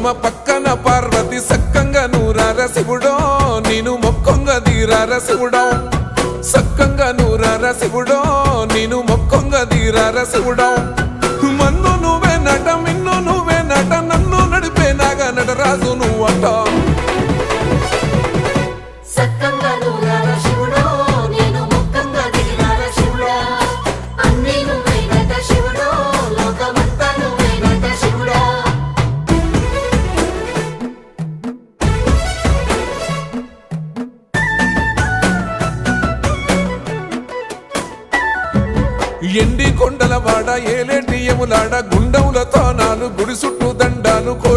పద్మ పక్కన పార్వతి సక్కంగా నూరార శివుడో నేను మొక్కొంగ దీరార శివుడో సక్కంగా నూరార శివుడో నేను మొక్కొంగ దీరార శివుడో మన్ను నువ్వే నట మిన్ను నువ్వే నట నన్ను నడిపే నాగా నటరాజు నువ్వంట ఎండి కొండల వాడ ఏలేటి యములాడ గుండములతో నాలు గుడి చుట్టూ దండాలు